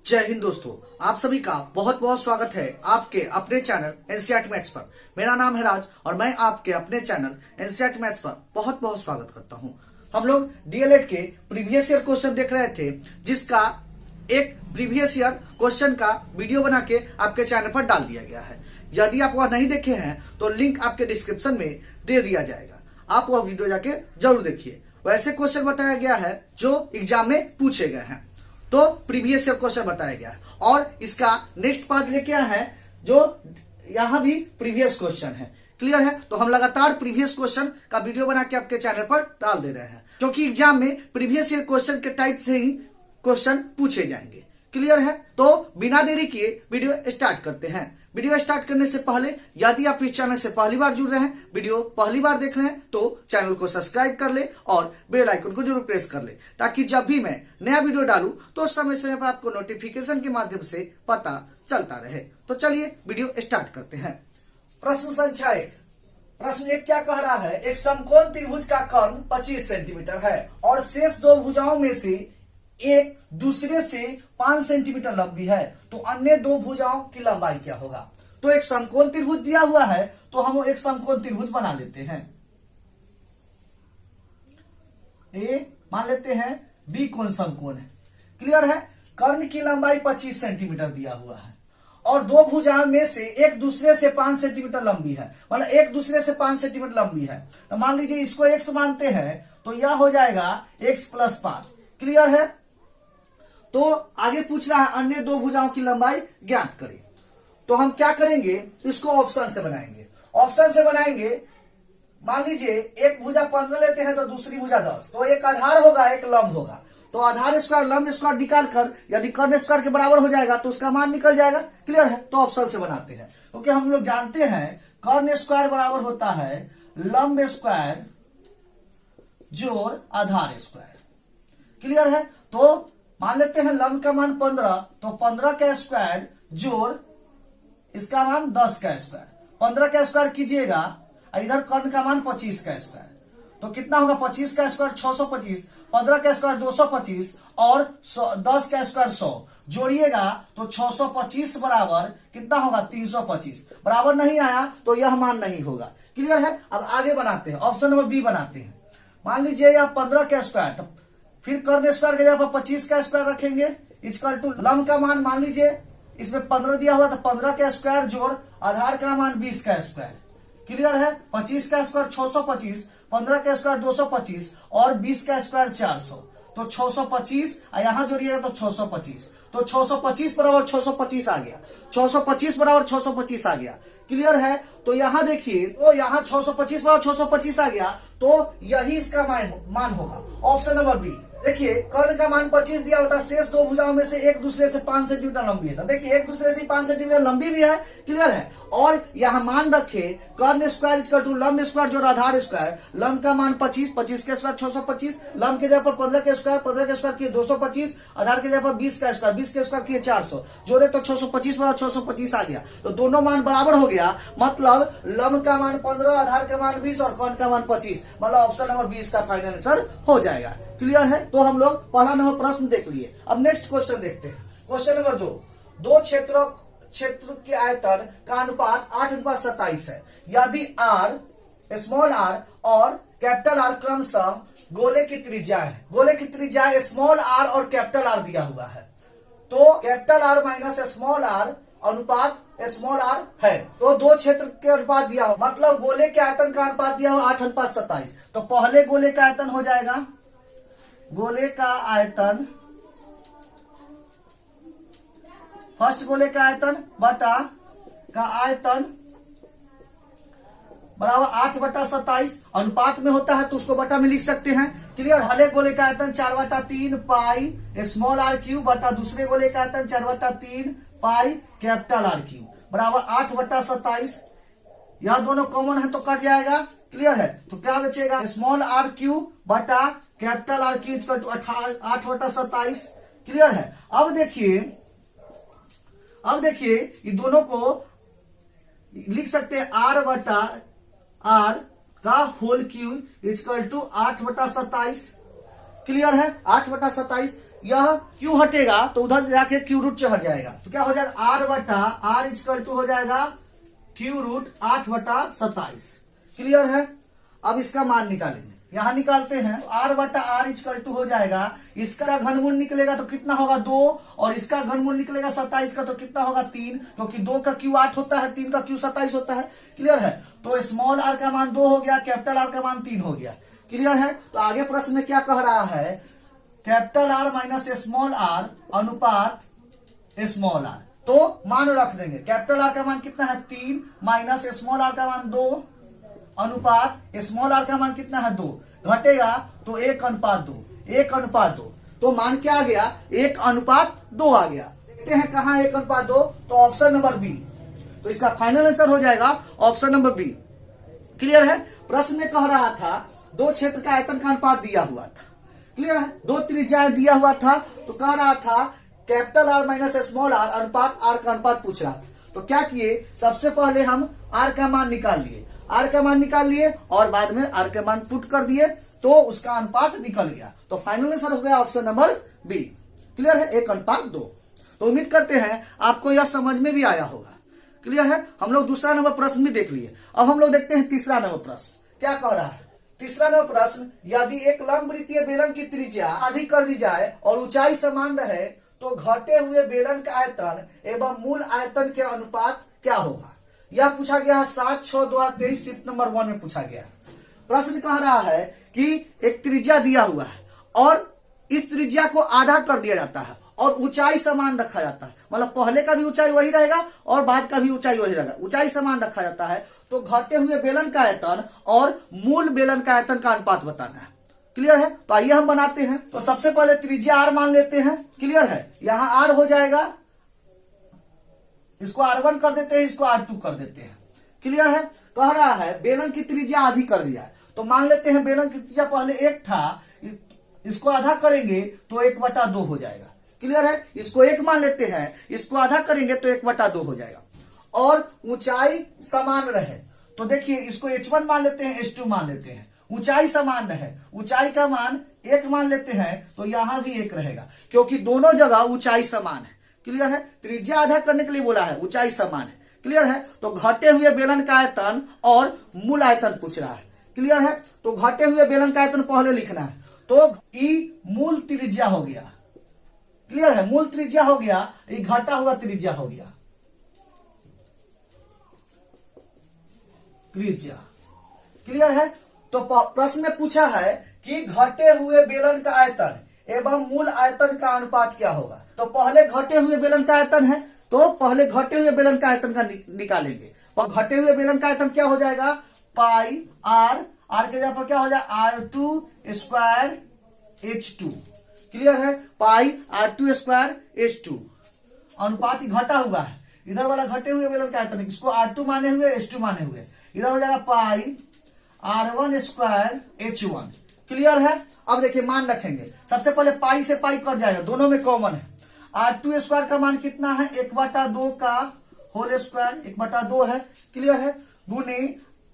जय हिंद दोस्तों, आप सभी का बहुत बहुत स्वागत है आपके अपने चैनल एनसीईआरटी मैथ्स पर। मेरा नाम है राज और मैं आपके अपने चैनल एनसीईआरटी मैथ्स पर बहुत बहुत स्वागत करता हूं। हम लोग डीएलएड के प्रीवियस ईयर क्वेश्चन देख रहे थे, जिसका एक प्रीवियस ईयर क्वेश्चन का वीडियो बना के आपके चैनल पर डाल दिया गया है। यदि आप वह नहीं देखे हैं तो लिंक आपके डिस्क्रिप्शन में दे दिया जाएगा, आप वह वीडियो जाके जरूर देखिए। वैसे क्वेश्चन बताया गया है जो एग्जाम में पूछे गए हैं, तो प्रीवियस ईयर क्वेश्चन बताया गया है और इसका नेक्स्ट पार्ट लेके आया है जो यहां भी प्रीवियस क्वेश्चन है। क्लियर है? तो हम लगातार प्रीवियस क्वेश्चन का वीडियो बना के आपके चैनल पर डाल दे रहे हैं, क्योंकि एग्जाम में प्रीवियस ईयर क्वेश्चन के टाइप से ही क्वेश्चन पूछे जाएंगे। क्लियर है? तो बिना देरी किए वीडियो स्टार्ट करते हैं। वीडियो स्टार्ट करने से पहले यदि आप इस चैनल से पहली बार जुड़ रहे हैं, वीडियो पहली बार देख रहे हैं, तो चैनल को सब्सक्राइब कर ले और बेल आइकन को जरूर प्रेस कर ले, ताकि जब भी मैं नया वीडियो डालूं तो समय समय पर आपको नोटिफिकेशन के माध्यम से पता चलता रहे। तो चलिए वीडियो स्टार्ट करते हैं। प्रश्न संख्या 1। प्रश्न 1 क्या कह रहा है? एक समकोण त्रिभुज का कर्ण 25 सेंटीमीटर है और शेष दो भुजाओं में से एक दूसरे से 5 सेंटीमीटर लंबी है, तो अन्य दो भुजाओं की लंबाई क्या होगा? तो एक समकोण त्रिभुज दिया हुआ है, तो हम एक समकोण त्रिभुज बना लेते हैं। ए मान लेते हैं बी कोण समकोण है। क्लियर है? कर्ण की लंबाई 25 सेंटीमीटर दिया हुआ है और दो भुजाओं में से एक दूसरे से 5 सेंटीमीटर लंबी है, मतलब एक दूसरे से 5 सेंटीमीटर लंबी है। तो मान लीजिए इसको x मानते हैं, तो यह हो जाएगा x + 5। क्लियर है? तो आगे पूछ रहा है अन्य दो भुजाओं की लंबाई ज्ञात करें। तो हम क्या करेंगे, इसको ऑप्शन से बनाएंगे। ऑप्शन से बनाएंगे, मान लीजिए एक भुजा 15 लेते हैं तो दूसरी भुजा 10, तो एक आधार होगा एक लंब होगा। तो आधार स्क्वायर लंब स्क्वायर निकाल कर यदि कर्ण स्क्वायर के बराबर हो जाएगा तो उसका मान निकल जाएगा। क्लियर है? तो ऑप्शन से बनाते हैं, क्योंकि हम लोग जानते हैं कर्ण स्क्वायर बराबर होता है लंब स्क्वायर जोड़ आधार स्क्वायर। क्लियर है? तो मान लेते हैं लंब का मान 15, तो 15 का स्क्वायर जोड़ इसका मान 10 का स्क्वायर। 15 का स्क्वायर कीजिएगा, इधर कर्ण का मान 25 का स्क्वायर, तो कितना होगा? 25 का स्क्वायर 625, 15 का स्क्वायर 225 और 10 का स्क्वायर 100 जोड़िएगा तो 625 बराबर कितना होगा? 325। बराबर नहीं आया तो यह मान नहीं होगा। क्लियर है? अब आगे बनाते हैं, ऑप्शन नंबर बी बनाते हैं। मान लीजिए यह 15 का स्क्वायर, तो फिर कर्ण स्क्वायर के जगह पर 25 का स्क्वायर रखेंगे, इक्वल टू लंब का मान मान लीजिए इसमें 15 दिया हुआ, तो 15 का स्क्वायर जोड़ आधार का मान 20 का स्क्वायर। क्लियर है? 25 का स्क्वायर 625, 15 का स्क्वायर 225 और 20 का स्क्वायर 400, तो 625 यहां जोड़िएगा तो 625, तो 625 बराबर 625 आ गया। 625 बराबर 625 आ गया। क्लियर है? तो यहां देखिए, तो यहां 625 बराबर 625 आ गया, तो यही इसका मान होगा। Option number B. देखिए कर्ण का मान 25 दिया होता है, शेष दो भुजाओं में से एक दूसरे से 5 सेंटीमीटर लंबी है, तो देखिए एक दूसरे से 5 सेंटीमीटर लंबी भी है। क्लियर है? और यहां मान रखे कर्ण स्क्वायर इक्वल टू लंब स्क्वायर जोड़ आधार स्क्वायर। लंब का मान 25, 25 के स्क्वायर 625, लंब के जगह पर 15 के स्क्वायर, 15 के स्क्वायर किए 225, आधार के जगह पर 20 का स्क्वायर, 20 के स्क्वायर किए 400, जोड़े तो 625 बराबर 625 आ गया। तो दोनों मान बराबर हो गया, मतलब लंब का मान 15, आधार का मान 20 और कर्ण का मान 25, मतलब ऑप्शन नंबर 20 का फाइनल आंसर हो जाएगा। क्लियर है? तो हम लोग पहला नंबर प्रश्न देख लिए। अब नेक्स्ट क्वेश्चन देखते हैं। Question number 2। दो क्षेत्र के आयतन का अनुपात 8:27 है। यदि r स्मॉल r और कैपिटल R क्रमशः गोले की त्रिज्या है, गोले की त्रिज्या स्मॉल r और कैपिटल R दिया हुआ है, तो capital R minus small r अनुपात स्मॉल r है। तो दो क्षेत्र के अनुपात दिया हो, मतलब गोले के आयतन का अनुपात दिया हो 8:27। तो पहले गोले का आयतन हो जाएगा, गोले का आयतन, फर्स्ट गोले का आयतन बटा का आयतन बराबर 8/27। अनुपात में होता है तो उसको बटा में लिख सकते हैं। क्लियर? पहले गोले का आयतन 4/3 पाई स्मॉल r क्यूब बटा दूसरे गोले का आयतन 4/3 पाई कैपिटल R क्यूब बराबर 8/27। यह दोनों कॉमन है तो कट जाएगा। क्लियर है? तो क्या बचेगा? स्मॉल r क्यूब बटा कैपिटल R क्यूब 8/27। क्लियर है? अब देखिए ये दोनों को लिख सकते हैं r/r का whole cube equal to 8/27। Clear है? 8/27 यह क्यू हटेगा तो उधर जाके क्यू रूट चढ़ जाएगा, तो क्या हो जाएगा आर बटा आर इक्वल टू हो जाएगा क्यू रूट 8/27। क्लियर है। अब इसका मान निकालेंगे, यहां निकालते हैं तो आर बटा आर इक्वल टू हो जाएगा, इसका घनमूल निकलेगा तो कितना होगा 2, और इसका घनमूल निकलेगा 27 का तो कितना होगा 3, क्योंकि 2 का क्यू 8 होता है, 3 का क्यू 27 होता है। क्लियर है। तो स्मॉल आर का मान 2 हो गया, कैपिटल आर का मान 3 हो गया। क्लियर है। तो आगे प्रश्न में क्या कह रहा है, capital R minus small R अनुपात स्मॉल आर। तो मान रख देंगे, कैपिटल आर का मान कितना है 3 माइनस स्मॉल आर का मान 2 अनुपात स्मॉल आर का मान कितना है 2, घटेगा तो 1:2, 1:2। तो मान क्या आ गया 1:2 आ गया। देखते हैं कहां 1:2, तो ऑप्शन नंबर बी। तो इसका फाइनल आंसर हो जाएगा ऑप्शन नंबर बी। क्लियर है। प्रश्न में कह रहा था दो क्षेत्र का आयतन का अनुपात दिया हुआ था। क्लियर है। दो त्रिज्याएं दिया हुआ था, तो कह रहा था capital R minus small R अनुपात आर का अनुपात पूछ रहा था। तो क्या किए, सबसे पहले हम आर का मान निकाल लिए, आर का मान निकाल लिए और बाद में आर का मान पुट कर दिए, तो उसका अनुपात निकल गया। तो फाइनल आंसर हो गया ऑप्शन नंबर बी। क्लियर है। 1:2। तो उम्मीद करते हैं आपको यह समझ में भी आया होगा। क्लियर है। हम लोग दूसरा नंबर प्रश्न भी देख लिए। अब हम लोग देखते हैं तीसरा नंबर प्रश्न क्या कह रहा है। तीसरा नंबर प्रश्न, यदि एक लंबवृत्तीय बेलन की त्रिज्या अधिक कर दी जाए और ऊंचाई समान रहे तो घटे हुए बेलन का आयतन एवं मूल आयतन के अनुपात क्या होगा। यह पूछा गया है 7/6/2023 शिफ्ट नंबर 1 में पूछा गया। प्रश्न कह रहा है कि एक त्रिज्या दिया हुआ है और इस त्रिज्या को आधा कर दिया जाता है और ऊंचाई समान रखा जाता है, मतलब पहले का भी ऊंचाई वही रहेगा और बाद का भी ऊंचाई वही रहेगा, ऊंचाई समान रखा जाता है। तो घटे हुए बेलन का आयतन और मूल बेलन का आयतन का अनुपात बताना है। क्लियर है। तो आइए हम बनाते हैं। तो सबसे पहले त्रिज्या आर मान लेते हैं। क्लियर है। यहां आर हो जाएगा, इसको R1 कर देते हैं, इसको R2 कर देते हैं। क्लियर है। कह रहा है बेलन की त्रिज्या आधी कर दिया है, तो मान लेते हैं बेलन की त्रिज्या पहले 1 था, इसको आधा करेंगे तो 1/2 हो जाएगा। क्लियर है। इसको 1 मान लेते हैं, इसको आधा करेंगे तो 1/2 हो जाएगा। और ऊंचाई समान रहे तो देखिए इसको H1 मान लेते हैं, H2 मान लेते हैं। ऊंचाई समान रहे, ऊंचाई का मान 1 मान लेते हैं तो यहां भी 1 रहेगा, क्योंकि दोनों जगह ऊंचाई समान है। क्लियर है। त्रिज्या आधा करने के लिए बोला है, ऊंचाई समान है। क्लियर है। तो घटे हुए बेलन का आयतन और मूल आयतन पूछ रहा है। क्लियर है। तो घटे हुए बेलन का आयतन पहले लिखना है, तो ई मूल त्रिज्या हो गया। क्लियर है। मूल त्रिज्या हो गया, ये घटा हुआ त्रिज्या हो गया, त्रिज्या। क्लियर है। तो प्रश्न में पूछा है कि घटे हुए बेलन का आयतन एवं मूल आयतन का अनुपात क्या होगा। तो पहले घटे हुए बेलन का आयतन है, तो पहले घटे हुए बेलन का आयतन का निकालेंगे। और घटे हुए बेलन का आयतन क्या हो जाएगा, पाई आर, आर के जगह पर क्या हो जाएगा R2² H2। क्लियर है। पाई R2² H2 अनुपात घटा हुआ है, इधर वाला घटे हुए बेलन का आयतन, इसको R2 माने हुए, H2 माने हुए, इधर हो जाएगा पाई R1² H1। क्लियर है। अब देखिए मान रखेंगे, सबसे पहले पाई से पाई कट जाएगा, दोनों में कॉमन है। R2² का मान कितना है 1/2 का होल स्क्वायर, 1/2 है। क्लियर है। गुने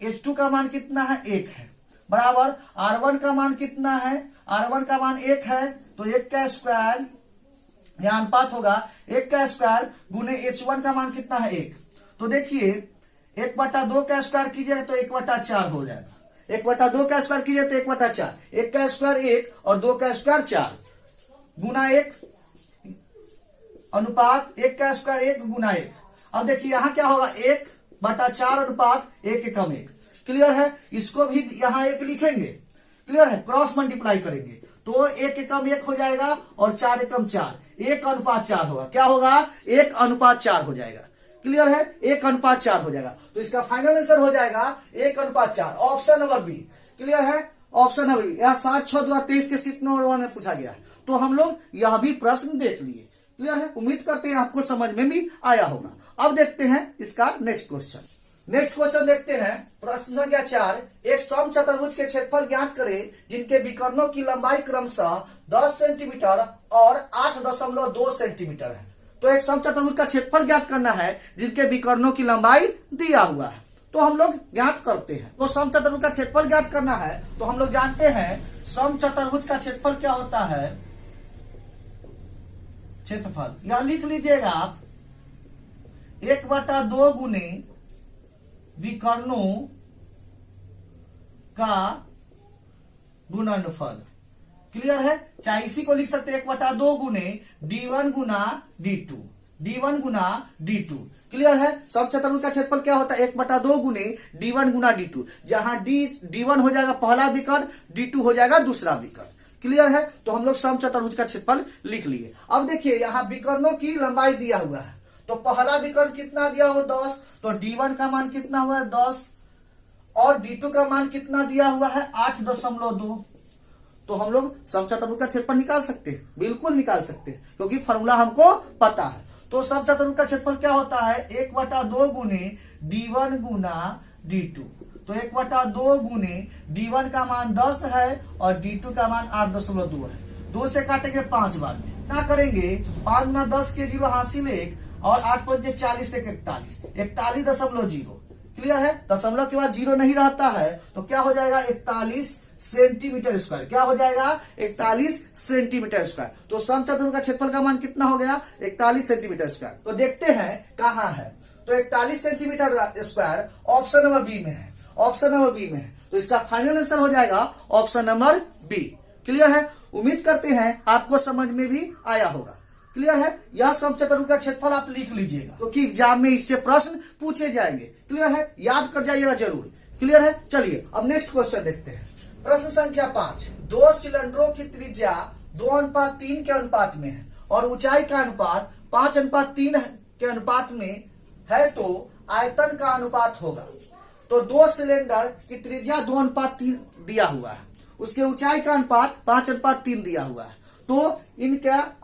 H2 का मान कितना है 1 है, बराबर R1 का मान कितना है, R1 का मान 1 है, तो 1 का स्क्वायर, यहां अनुपात होगा 1 का स्क्वायर गुने H1 का मान कितना है 1। तो देखिए 1/2 का स्क्वायर कीजिएगा तो 1/4 हो जाएगा, 1/2 का स्क्वायर कीजिए तो 1/4, 1 का स्क्वायर 1 और 2 का स्क्वायर 4 गुना 1 अनुपात 1 का स्क्वायर 1 गुना 1। अब देखिए यहां क्या होगा 1/4 अनुपात 1 = 1। क्लियर है। इसको भी यहां 1 लिखेंगे। क्लियर है। क्रॉस मल्टीप्लाई करेंगे तो 1 हो जाएगा और 4 1/4 होगा। क्या होगा 1/4 हो जाएगा। क्लियर है। 1/4 हो जाएगा। तो इसका फाइनल आंसर हो जाएगा 1/4, ऑप्शन नंबर बी। क्लियर है। Option number B. यह 7/6/2023 के शिफ्ट नंबर 1 में पूछा गया है। तो हम लोग यह भी प्रश्न देख लिए। क्लियर है। उम्मीद करते हैं आपको समझ में भी आया होगा। अब देखते हैं इसका नेक्स्ट क्वेश्चन। नेक्स्ट क्वेश्चन देखते हैं प्रश्न संख्या 4। एक समचतुर्भुज के क्षेत्रफल ज्ञात करें जिनके विकर्णों की लंबाई क्रमशः 10 सेंटीमीटर और 8.2 सेंटीमीटर है। तो एक समचतुर्भुज का क्षेत्रफल ज्ञात करना है जिनके विकर्णों की लंबाई दिया हुआ है। तो हम लोग ज्ञात करते हैं। तो समचतुर्भुज का क्षेत्रफल ज्ञात करना है तो हम लोग जानते हैं समचतुर्भुज का क्षेत्रफल क्या होता है, क्षेत्रफल, यह लिख लीजिएगा आप 1/2 गुने विकर्णों का गुणनफल। क्लियर है? चाहे इसी को लिख सकते हैं 1/2 गुने d1 गुना d2, d1 गुना d2। क्लियर है? समचतुर्भुज का क्षेत्रफल क्या होता है? 1/2 गुने d1 गुना d2, जहां d1 हो जाएगा पहला विकर्ण, d2 हो जाएगा दूसरा विकर्ण। क्लियर है? तो हम लोग समचतुर्भुज का क्षेत्रफल लिख लिए। अब देखिए यहाँ विकर्णों की लंबाई दिया हुआ है, तो पहला विकर्ण कितना दिया हुआ 10, तो d1 का मान कितना हुआ है 10, और d2 का मान कितना दिया हुआ है 8.2। तो हम लोग समचतुर्भुज का क्षेत्रफल निकाल सकते हैं, बिल्कुल निकाल सकते हैं, क्योंकि फॉर्मूला हमको पता है। तो समचतुर्भुज का क्षेत्रफल क्या होता है? 1/2 गुने d1 गुना d2। तो 1/2 गुने d1 का मान 10 है और d2 का मान 8.2 है। 2 से काटेंगे 5 बार में, क्या करेंगे 5 गुना 10 के 0 हासिल 1 और 8 5 40 से 41, 41.0। क्लियर है? दशमलव के बाद 0 नहीं रहता है तो क्या हो जाएगा 41 सेंटीमीटर स्क्वायर। क्या हो जाएगा 41 सेंटीमीटर स्क्वायर। तो समचतुर्भुज का क्षेत्रफल का मान कितना हो गया 41 सेंटीमीटर स्क्वायर। तो देखते हैं कहां है। तो 41 centimetre square option number B में है, ऑप्शन नंबर बी में है। तो इसका फाइनल आंसर हो जाएगा ऑप्शन नंबर बी। क्लियर है? उम्मीद करते हैं आपको समझ में भी आया होगा। क्लियर है? यह समचतुर्भुज का क्षेत्रफल आप लिख लीजिएगा, क्योंकि एग्जाम में इससे प्रश्न पूछे जाएंगे। क्लियर है? याद कर जाइएगा जरूर। क्लियर है? चलिए अब नेक्स्ट क्वेश्चन देखते हैं। प्रश्न संख्या 5, 2 सिलेंडरों की त्रिज्या 2:3 के अनुपात में है और ऊंचाई का अनुपात 5:3 के अनुपात में है, तो आयतन का अनुपात होगा। तो 2 सिलेंडर की त्रिज्या 2:3 दिया हुआ है, उसके ऊंचाई का अनुपात 5:3 दिया हुआ है, तो इनका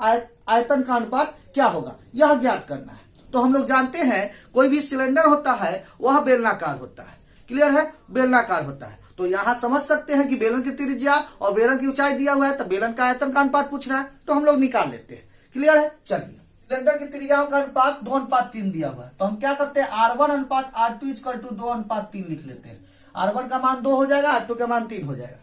आयतन का अनुपात क्या होगा यह ज्ञात करना है। तो हम लोग जानते हैं कोई भी सिलेंडर होता है वह बेलनाकार होता है। क्लियर है? बेलनाकार होता है। तो यहां समझ सकते हैं कि बेलन की त्रिज्या और बेलन की ऊंचाई दिया हुआ है, तो बेलन का आयतन का अनुपात पूछ रहा है, तो हम लोग निकाल लेते हैं। क्लियर है? चलिए, सिलेंडर की त्रिज्याओं का अनुपात 2:3 दिया हुआ है, तो हम क्या करते हैं R1 अनुपात R2 = 2:3 लिख लेते हैं। R1 का मान 2 हो जाएगा, R2 का मान 3 हो जाएगा।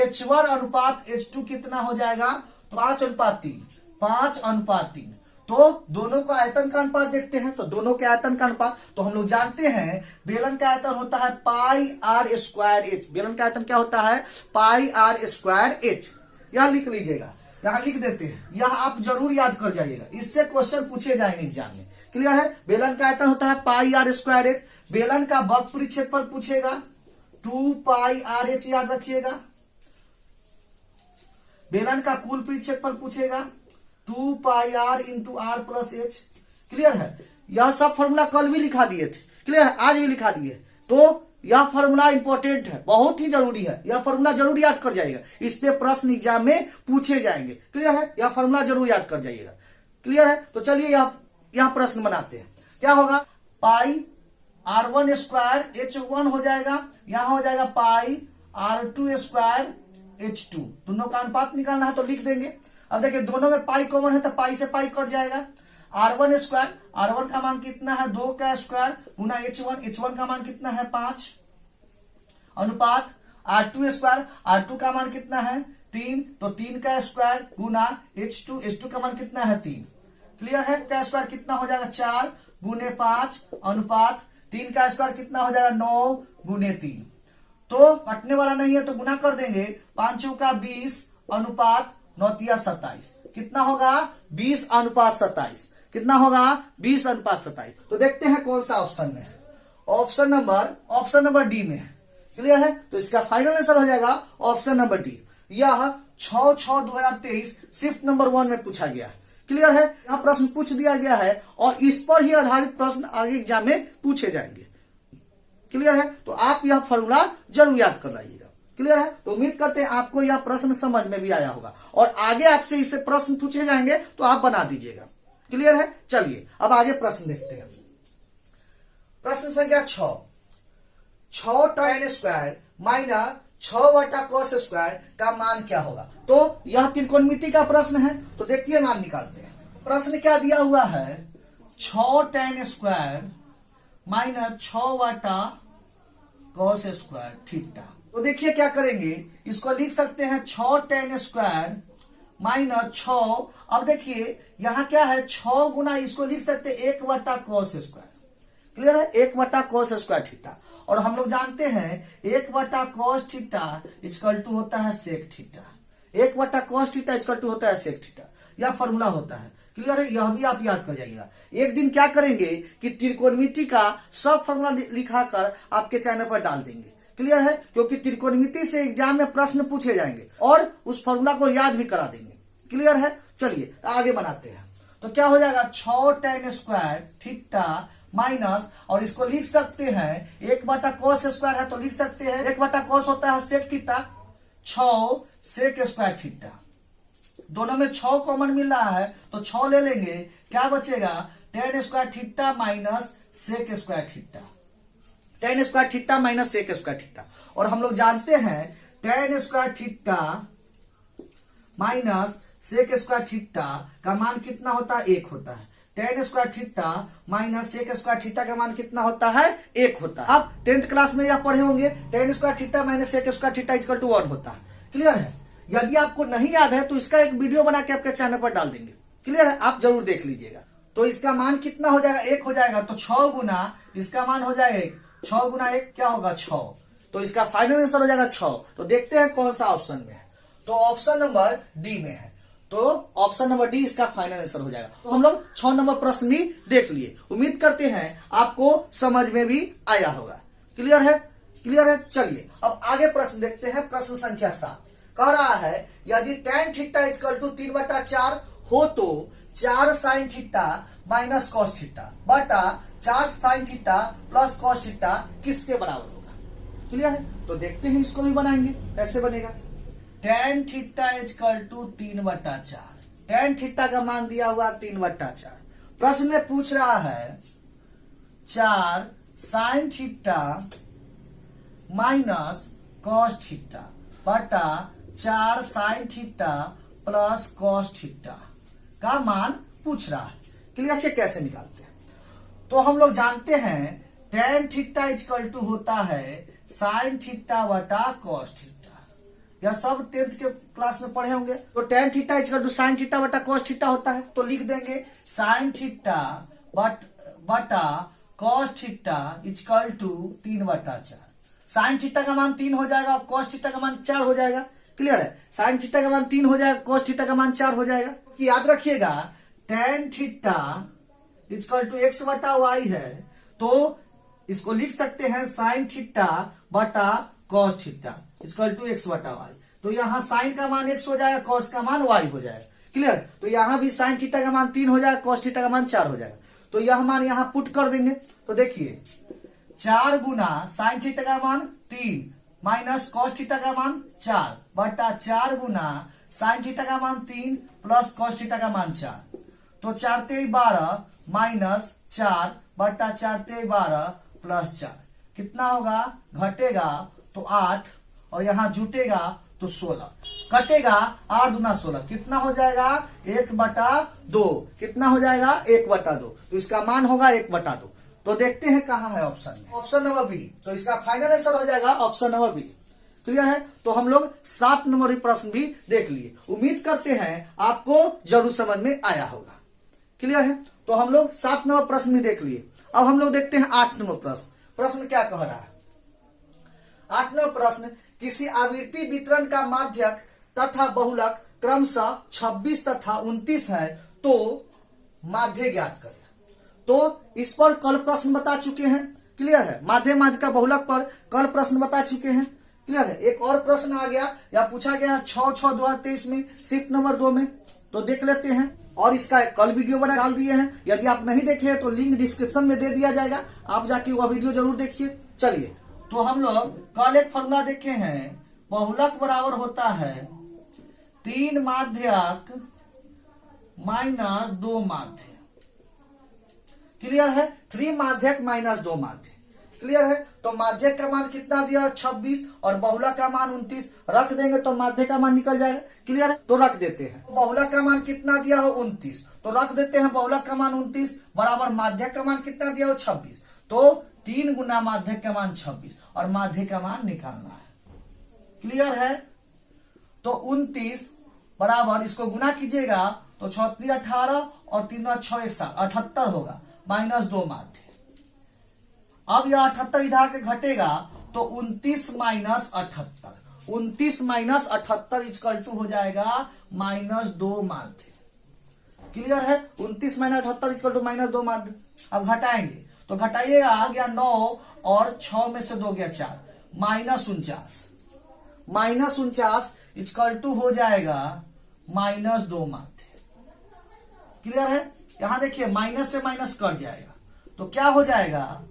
H1 अनुपात H2 कितना हो जाएगा 5:3, 5:3। तो दोनों का आयतन का अनुपात देखते हैं। तो दोनों के आयतन का अनुपात, तो हम लोग जानते हैं बेलन का आयतन होता है πr²h। बेलन का आयतन क्या होता है πr²h। यह लिख लीजिएगा, यहां लिख देते हैं, यह आप जरूर याद कर जाइएगा, इससे क्वेश्चन पूछे जाएंगे एग्जाम में। क्लियर है? बेलन का आयतन होता है πr²h। बेलन का वक्र क्षेत्रफल पूछेगा 2πrh, याद रखिएगा। बेलन का कुल क्षेत्रफल पूछेगा 2πr × r+h। क्लियर है? यह सब फॉर्मूला कल भी लिखा दिए थे। क्लियर है? आज भी लिखा दिए। तो यह फॉर्मूला इंपॉर्टेंट है, बहुत ही जरूरी है। यह फॉर्मूला जरूर याद कर जाइएगा, इस पे प्रश्न एग्जाम में पूछे जाएंगे। क्लियर है? यह फॉर्मूला जरूर याद कर जाइएगा। क्लियर है? तो चलिए यह प्रश्न बनाते हैं। क्या होगा πr1² h1 हो जाएगा, यहां हो जाएगा πr2² h2। दोनों का अनुपात निकालना है तो लिख देंगे। अब देखिए दोनों में पाई कॉमन है तो पाई से पाई कट जाएगा। R1², R1 का मान कितना है 2 का स्क्वायर गुना H1, H1 का मान कितना है 5 अनुपात R2², R2 का मान कितना है 3, तो 3 का स्क्वायर गुना H2, H2 का मान कितना है 3। क्लियर है? का स्क्वायर कितना हो जाएगा 4 गुने 5 अनुपात 3 का स्क्वायर कितना हो जाएगा 9 गुने 3। तो कटने वाला नहीं है तो गुना कर देंगे, 5 का 20 अनुपात 9 × 27 कितना होगा 20:27। कितना होगा 20:27। तो देखते हैं कौन सा ऑप्शन में है। ऑप्शन नंबर डी में है। क्लियर है? तो इसका फाइनल आंसर हो जाएगा ऑप्शन नंबर डी। यह 6/6/2023 शिफ्ट नंबर 1 में पूछा गया। क्लियर है? यह प्रश्न पूछ दिया गया है और इस पर ही आधारित प्रश्न आगे एग्जाम में पूछे जाएंगे। क्लियर है? तो आप यह फॉर्मूला जरूर याद कर लाइएगा। क्लियर है? तो उम्मीद करते हैं आपको यह प्रश्न समझ में भी आया होगा और आगे आपसे इससे प्रश्न पूछे जाएंगे तो आप बना दीजिएगा। क्लियर है? चलिए अब आगे प्रश्न देखते हैं। प्रश्न संख्या 6, 6 tan² - 6/cos² का मान क्या होगा। तो यह त्रिकोणमिति का प्रश्न है, तो देखिए मान निकालते हैं। प्रश्न क्या दिया हुआ है 6 tan² - 6/cos² थीटा। तो देखिए क्या करेंगे, इसको लिख सकते हैं 6 tan² - माइनस 6। अब देखिए यहाँ क्या है, 6 गुना इसको लिख सकते 1/cos²। क्लियर है, 1/cos² और हम लोग जानते हैं 1/cos इक्वल टू होता है sec theta. 1/cos equal to होता है सेक थीटा, यह फॉर्मूला होता है। क्लियर है, यह भी आप याद कर जाइएगा। एक दिन क्या करेंगे कि त्रिकोणमिति का सब फॉर्मूला लिखाकर आपके चैनल पर डाल देंगे। क्लियर है, क्योंकि त्रिकोणमिति से एग्जाम में प्रश्न पूछे जाएंगे और उस फॉर्मूला को याद भी करा देंगे। क्लियर है, चलिए आगे बनाते हैं। तो क्या हो जाएगा, 6 tan² माइनस, और इसको लिख सकते हैं 1/cos² है तो लिख सकते हैं 1/cos होता है सेक थीटा, 6 sec²। दोनों में 6 कॉमन मिल रहा है तो 6 ले लेंगे, क्या बचेगा tan² minus sec²। tan² minus sec²। और हम लोग जानते हैं tan² माइनस sec² का मान कितना होता है, 1 होता है। tan² माइनस sec² का मान कितना होता है, 1 होता है। अब 10th क्लास में यह पढ़े होंगे, tan² minus sec² equal to 1 होता है। क्लियर है, यदि आपको नहीं याद है तो इसका एक वीडियो बना के आपके चैनल पर डाल देंगे। क्लियर है, आप जरूर देख लीजिएगा। तो इसका मान कितना हो जाएगा, 1 हो जाएगा। तो 6 गुना इसका मान हो जाएगा 6 गुना 1 क्या होगा 6। तो इसका फाइनल आंसर हो जाएगा 6। तो देखते हैं कौन सा ऑप्शन में है। तो ऑप्शन नंबर डी में है। तो ऑप्शन नंबर डी इसका फाइनल आंसर हो जाएगा। तो हम लोग 6 नंबर प्रश्न भी देख लिए। उम्मीद करते हैं आपको समझ में भी आया होगा। क्लियर है, क्लियर है। चलिए अब आगे प्रश्न देखते हैं। प्रश्न संख्या 7 कह रहा है यदि tan थीटा इक्वल टू 3/4 हो तो 4 sin theta minus cos theta बटा 4 sin theta plus cos theta किसके बराबर होगा। क्लियर है, तो देखते हैं इसको भी बनाएंगे कैसे बनेगा। tan theta equal to 3/4, tan theta का मान दिया हुआ 3/4। प्रश्न में पूछ रहा है 4 sin theta minus cos theta बटा 4 sin theta plus cos theta का मान पूछ रहा है। क्लियर है, कैसे निकालते हैं। तो हम लोग जानते हैं tan थीटा इक्वल टू होता है sin थीटा बटा cos थीटा। यह सब 10th के क्लास में पढ़े होंगे। तो tan theta equal to sin theta बटा cos थीटा होता है। तो लिख देंगे sin थीटा बटा cos theta equal to 3/4। sin theta का मान 3 हो जाएगा और cos थीटा का मान 4 हो जाएगा। क्लियर है, sin थीटा का मान 3 हो जाएगा, cos थीटा का मान 4 हो जाएगा। कि याद रखिएगा tan theta equal to x/y है तो इसको लिख सकते हैं sin थीटा बटा cos theta equal to x/y। तो यहाँ sin का मान x हो जाएगा, cos का मान y हो जाएगा। क्लियर, तो यहाँ भी sin थीटा का मान 3 हो जाएगा, cos थीटा का मान 4 हो जाएगा। तो यह मान यहाँ पुट कर देंगे। तो देखिए 4 गुना sin थीटा का मान 3 माइनस cos थीटा का मान 4 बटा 4 गुना sin थीटा का मान 3 प्लस cos थीटा का मान 4। तो 4 × 12 माइनस 4 बटा 4 × 12 प्लस 4 कितना होगा, घटेगा तो 8 और यहाँ जुटेगा तो 16, कटेगा 8 दूना 16 कितना हो जाएगा 1/2। कितना हो जाएगा 1/2। तो इसका मान होगा 1/2। तो देखते हैं कहाँ है ऑप्शन में, ऑप्शन नंबर बी। तो इसका फाइनल आंसर हो जाएगा ऑप्शन नंबर बी। क्लियर है, तो हम लोग 7 नंबर प्रश्न भी देख लिए। उम्मीद करते हैं आपको जरूर समझ में आया होगा। क्लियर है, तो हम लोग 7 नंबर प्रश्न भी देख लिए। अब हम लोग देखते हैं 8 नंबर प्रश्न। प्रश्न क्या कह रहा है। 8 नंबर प्रश्न, किसी आवृत्ति वितरण का माध्यक तथा बहुलक क्रमशः 26 तथा 29 है तो माध्य ज्ञात करें। तो इस पर कल प्रश्न बता चुके हैं। क्लियर है, माध्य का बहुलक पर कल प्रश्न बता चुके हैं। क्लियर है, एक और प्रश्न आ गया या पूछा गया 6/6/2023 में शिफ्ट नंबर 2 में। तो देख लेते हैं और इसका कल वीडियो बना डाल दिए हैं। यदि आप नहीं देखे हैं तो लिंक डिस्क्रिप्शन में दे दिया जाएगा, आप जाके वह वीडियो जरूर देखिए। चलिए, तो हम लोग कल एक फॉर्मूला देखे हैं, बहुलक बराबर होता है 3 माध्यक माइनस 2 माध्य। क्लियर है, 3 माध्यक माइनस 2 माध्य। क्लियर है, तो माध्यक का मान कितना दिया 26 और बहुलक का मान 29 रख देंगे तो माध्य का मान निकल जाएगा। क्लियर है, तो रख देते हैं। बहुलक का मान कितना दिया हो 29 तो रख देते हैं बहुलक का मान 29 बराबर माध्यक का मान कितना दिया हो 26। तो 3 गुना माध्यक का मान 26 और माध्य का मान निकालना है। क्लियर है, तो 29 बराबर इसको गुना कीजिएगा तो 6 18 और 3 6 78 होगा, -2 माध्य। अब यह 78 इधर के घटेगा तो 29 - 78, 29 - 78 इक्वल टू हो जाएगा -2 माध्य। क्लियर है? 29 - 78 इक्वल टू -2 माध्य। अब घटाएंगे तो घटाइएगा, आ गया 9 और 6 में से 2 गया 4, -49 इक्वल टू हो जाएगा -2 माध्य। क्लियर है? यहां देखिए माइनस से माइनस कट जाएगा तो क्या हो जाएगा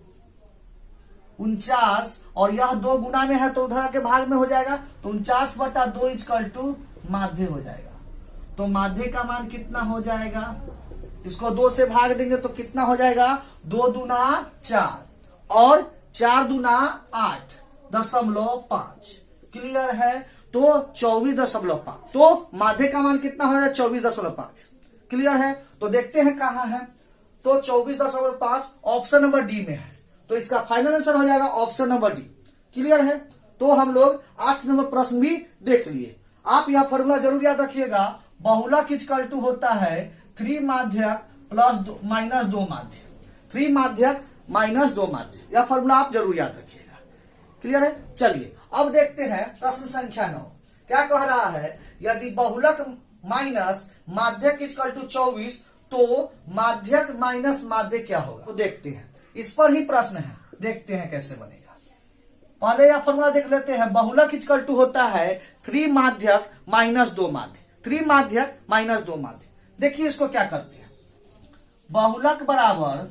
49, और यह 2 गुना में है तो उधर के भाग में हो जाएगा तो 49/2 इक्वल टू माध्य हो जाएगा। तो माध्य का मान कितना हो जाएगा, इसको 2 से भाग देंगे तो कितना हो जाएगा 2 दूना 4 और 4 दूना 8.5। क्लियर है? तो 24.5, तो माध्य का मान कितना हो जाएगा 24.5। क्लियर है? तो देखते हैं कहां है, तो 24.5 ऑप्शन नंबर डी में है, तो इसका फाइनल आंसर हो जाएगा ऑप्शन नंबर डी। क्लियर है? तो हम लोग 8 नंबर प्रश्न भी देख लिए। आप यह फॉर्मूला जरूर याद रखिएगा, बहुलक इक्वल टू होता है 3 माध्यक प्लस -2 माध्य, 3 माध्यक -2 माध्य। यह फॉर्मूला आप जरूर याद रखिएगा। क्लियर है? चलिए अब देखते हैं प्रश्न संख्या 9 क्या कह रहा है, यदि बहुलक माइनस माध्यक इक्वल टू 24 तो माध्यक माइनस माध्य क्या होगा, तो देखते हैं। इस पर ही प्रश्न है, देखते हैं कैसे बनेगा। पहले यह फॉर्मूला देख लेते हैं, बहुलक इक्वल टू होता है 3 माध्यक -2 माध्य, 3 माध्यक -2 माध्य। देखिए इसको क्या करते हैं, बहुलक बराबर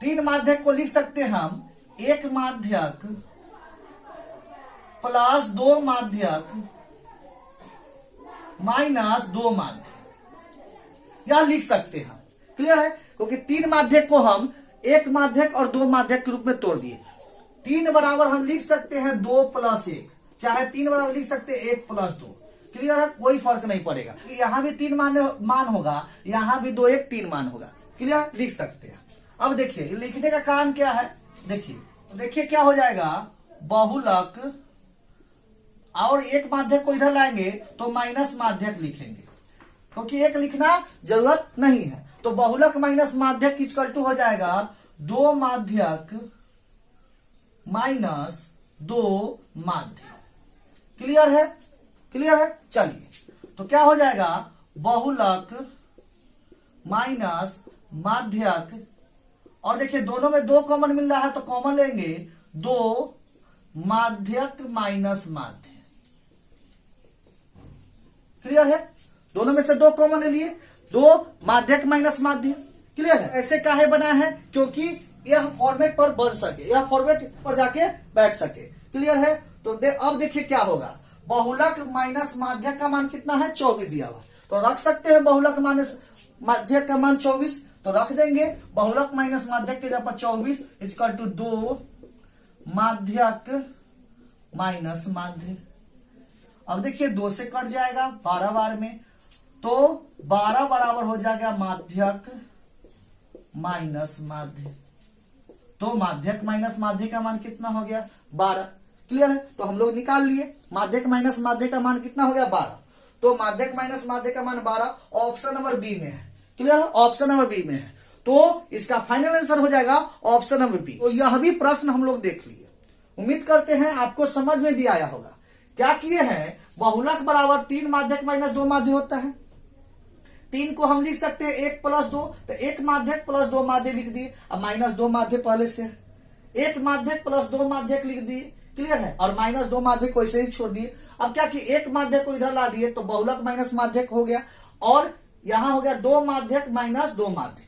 3 माध्यक को लिख सकते हैं हम 1 माध्यक प्लस 2 माध्यक -2 माध्य, यह लिख सकते हैं। क्लियर है? क्योंकि 3 माध्यक को हम 1 माध्यक और 2 माध्यक के रूप में तोड़ दिए। 3 बराबर हम लिख सकते हैं 2 + 1, चाहे 3 बराबर लिख सकते हैं 1 + 2। क्लियर है? कोई फर्क नहीं पड़ेगा, यहां भी 3 मान होगा, यहां भी 2 1 3 मान होगा। क्लियर? लिख सकते हैं। अब देखिए लिखने का कारण क्या है, देखिए क्या हो जाएगा, बहुलक और 1 माध्यक को इधर लाएंगे तो माइनस माध्यक लिखेंगे, क्योंकि 1 लिखना जरूरत नहीं है। तो बहुलक माइनस माध्यक इक्वल टू हो जाएगा 2 माध्यक -2 माध्य। क्लियर है? क्लियर है? चलिए तो क्या हो जाएगा, बहुलक माइनस माध्यक, और देखिए दोनों में 2 कॉमन मिल रहा है तो कॉमन लेंगे, 2 माध्यक माइनस माध्य। क्लियर है? दोनों में से 2 कॉमन ले लिए, 2 माध्यक माइनस माध्य। क्लियर है? ऐसे काहे बना है, क्योंकि यह फॉर्मेट पर बन सके, यह फॉर्मेट पर जाके बैठ सके। क्लियर है? तो अब देखिए क्या होगा, बहुलक माइनस माध्यक का मान कितना है 24 दिया हुआ, तो रख सकते हैं बहुलक माइनस माध्यक का मान 24, तो रख देंगे बहुलक माइनस माध्यक के जगह पर 24 इक्वल टू 2 माध्यक माइनस माध्य। अब देखिए 2 से कट जाएगा 12 बार में, तो 12 बराबर हो जाएगा माध्यक माइनस माध्य। तो माध्यक माइनस माध्य का मान कितना हो गया 12। क्लियर है? तो हम लोग निकाल लिए माध्यक माइनस माध्य का मान कितना हो गया 12। तो माध्यक माइनस माध्य का मान 12 ऑप्शन नंबर बी में है। क्लियर है? ऑप्शन नंबर बी में है, तो इसका फाइनल आंसर हो जाएगा ऑप्शन नंबर बी। तो यह भी प्रश्न हम लोग देख लिए, उम्मीद करते हैं आपको समझ में भी आया होगा। क्या किए हैं, बहुलक बराबर 3 माध्यक -2 माध्य होता है, 3 को हम लिख सकते हैं 1 + 2, तो 1 माध्यक प्लस 2 माध्य लिख दिए। अब -2 माध्य पहले से 1 माध्यक प्लस 2 माध्यक लिख दिए। क्लियर है? और -2 माध्यक को ऐसे ही छोड़ दिए। अब क्या कि 1 माध्यक को इधर ला दिए तो बहुलक माइनस माध्यक हो गया, और यहां हो गया 2 माध्यक -2 माध्य,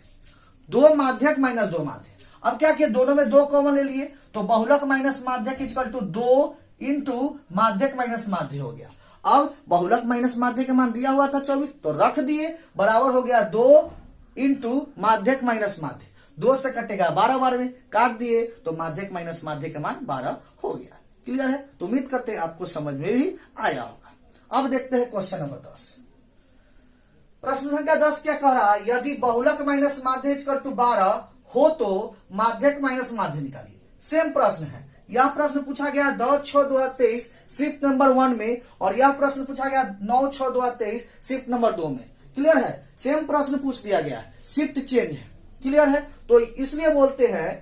2 माध्यक -2 माध्य। अब क्या किया, दोनों में 2 कॉमन ले लिए, तो बहुलक माइनस माध्यक इक्वल टू 2 इंटू माध्यक माइनस माध्य हो गया। अब बहुलक माइनस माध्य का मान दिया हुआ था 24, तो रख दिए, बराबर हो गया 2 इंटू माध्यक माइनस माध्य। 2 से कटेगा 12 बार में, काट दिए तो माध्यक माइनस माध्य का मान 12 हो गया। क्लियर है? तो उम्मीद करते हैं आपको समझ में भी आया होगा। अब देखते हैं क्वेश्चन नंबर 10। प्रश्न संख्या 10 क्या कह रहा है, यदि बहुलक माइनस माध्य इक्वल टू 12 हो तो माध्यक माइनस माध्य निकालिए। सेम प्रश्न है, यह प्रश्न पूछा गया 10/6/2023 शिफ्ट नंबर 1 में, और यह प्रश्न पूछा गया 9/6/2023 शिफ्ट नंबर 2 में। क्लियर है, सेम प्रश्न पूछ दिया गया, शिफ्ट चेंज है। क्लियर है, तो इसलिए बोलते हैं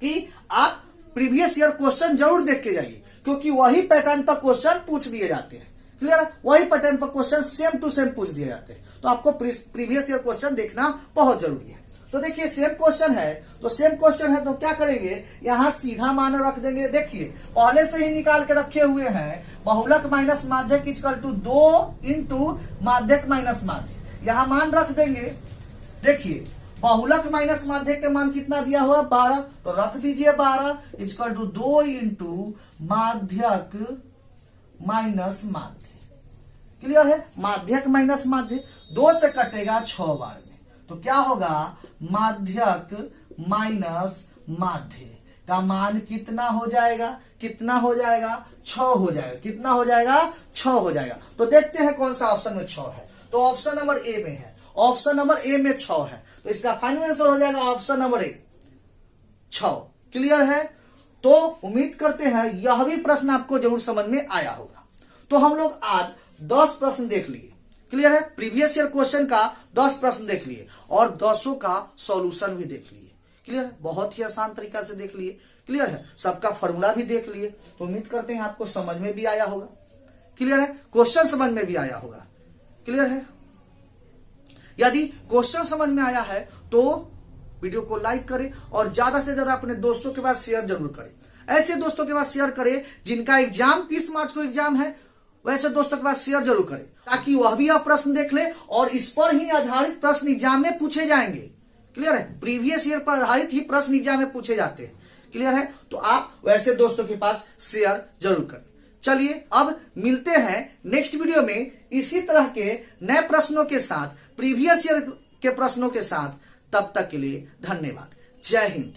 कि आप प्रीवियस ईयर क्वेश्चन जरूर देख के जाइए, क्योंकि वही पैटर्न पर क्वेश्चन पूछ दिए जाते हैं। क्लियर है, वही पैटर्न पर क्वेश्चन सेम टू सेम पूछ दिए जाते हैं, तो आपको प्रीवियस ईयर क्वेश्चन देखना बहुत जरूरी है। तो देखिए सेम क्वेश्चन है, तो सेम क्वेश्चन है तो क्या करेंगे, यहां सीधा मान रख देंगे। देखिए पहले से ही निकाल के रखे हुए हैं, बहुलक माइनस माध्यक इक्वल टू 2 इंटू माध्यक माइनस माध्यक, यहां मान रख देंगे। देखिए बहुलक माइनस माध्यक के मान कितना दिया हुआ 12, तो रख दीजिए 12 इक्वल टू 2 इंटू माध्यक माइनस माध्यक। क्लियर है, माध्यक माइनस माध्यक 2 से कटेगा 6 बार में, तो क्या होगा माध्यक माइनस माध्य का मान कितना हो जाएगा, कितना हो जाएगा 6 हो जाएगा, कितना हो जाएगा 6 हो जाएगा। तो देखते हैं कौन सा ऑप्शन में 6 है, तो ऑप्शन नंबर ए में है, ऑप्शन नंबर ए में 6 है, तो इसका फाइनल आंसर हो जाएगा ऑप्शन नंबर ए 6। क्लियर है, तो उम्मीद करते हैं यह भी प्रश्न आपको जरूर समझ में आया होगा। तो हम लोग आज 10 प्रश्न देख लिए। क्लियर है, प्रीवियस ईयर क्वेश्चन का 10 प्रश्न देख लिए और 10 का सॉल्यूशन भी देख लिए। क्लियर है, बहुत ही आसान तरीका से देख लिए। क्लियर है, सबका फॉर्मूला भी देख लिए, तो उम्मीद करते हैं आपको समझ में भी आया होगा। क्लियर है, क्वेश्चन समझ में भी आया होगा। क्लियर है, यदि क्वेश्चन समझ में आया है तो वीडियो को लाइक करें और ज्यादा से ज्यादा अपने दोस्तों के पास शेयर जरूर करें। ऐसे दोस्तों के पास शेयर करें जिनका एग्जाम 30 मार्च को एग्जाम है, वैसे दोस्तों के पास शेयर जरूर करें, ताकि वह भी आप प्रश्न देख ले और इस पर ही आधारित प्रश्न एग्जाम में पूछे जाएंगे। क्लियर है, प्रीवियस ईयर पर आधारित ही प्रश्न एग्जाम में पूछे जाते हैं। क्लियर है, तो आप वैसे दोस्तों के पास शेयर जरूर करें। चलिए अब मिलते हैं नेक्स्ट वीडियो में इसी तरह के नए प्रश्नों के साथ, प्रीवियस ईयर के प्रश्नों के साथ। तब तक के लिए धन्यवाद। जय हिंद।